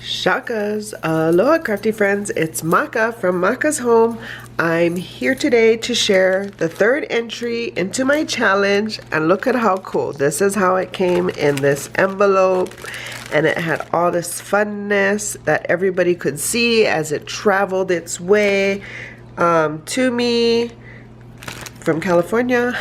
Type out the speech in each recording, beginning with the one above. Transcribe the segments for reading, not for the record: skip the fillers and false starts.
Shakas, aloha crafty friends, it's Maka from Makaz Home. I'm here today to share the third entry into my challenge, and look at how cool. This is how it came in this envelope, and it had all this funness that everybody could see as it traveled its way to me from California.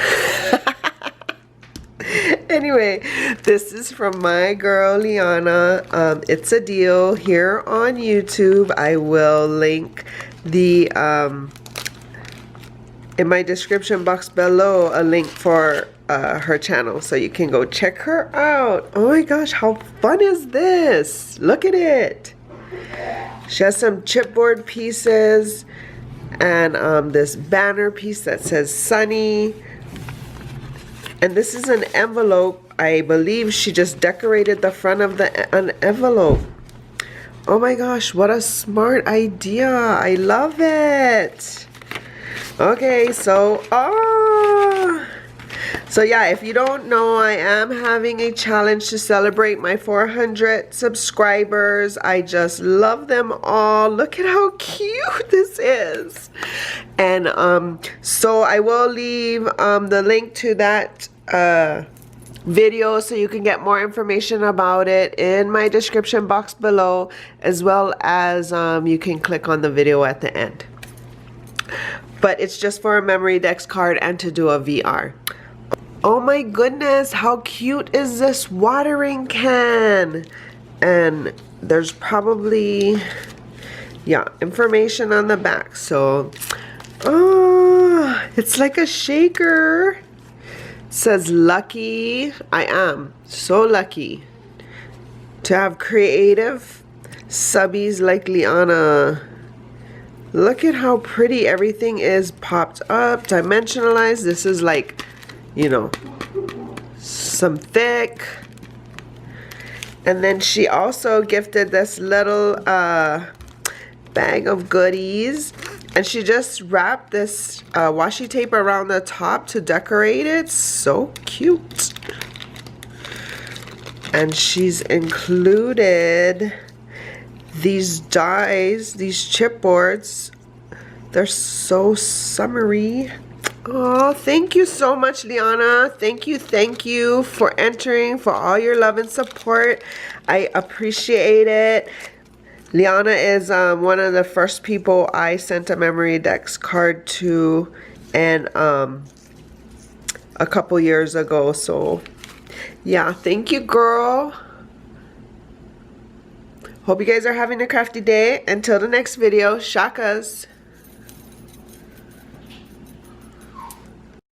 Anyway, this is from my girl Liana. It's a deal here on YouTube. I will link the in my description box below a link for her channel so you can go check her out. Oh my gosh, how fun is this? Look at it. She has some chipboard pieces and this banner piece that says Sunny. And this is an envelope. I believe she just decorated the front of an envelope. Oh my gosh, what a smart idea. I love it. Okay, so yeah, if you don't know, I am having a challenge to celebrate my 400 subscribers. I just love them all. Look at how cute this is. And so I will leave the link to that video so you can get more information about it in my description box below, as well as you can click on the video at the end. But it's just for a Memorydex card and to do a VR. Oh my goodness, how cute is this watering can? And there's probably, yeah, information on the back. So, oh, it's like a shaker. It says lucky. I am so lucky to have creative subbies like Liana. Look at how pretty everything is popped up, dimensionalized. This is like, you know, some thick. And then she also gifted this little bag of goodies, and she just wrapped this washi tape around the top to decorate it. So cute. And she's included these dies, these chipboards. They're so summery. Oh, thank you so much, Liana. Thank you for entering, for all your love and support. I appreciate it. Liana is one of the first people I sent a Memorydex card to, and a couple years ago. So yeah, thank you, girl. Hope you guys are having a crafty day. Until the next video, shakas.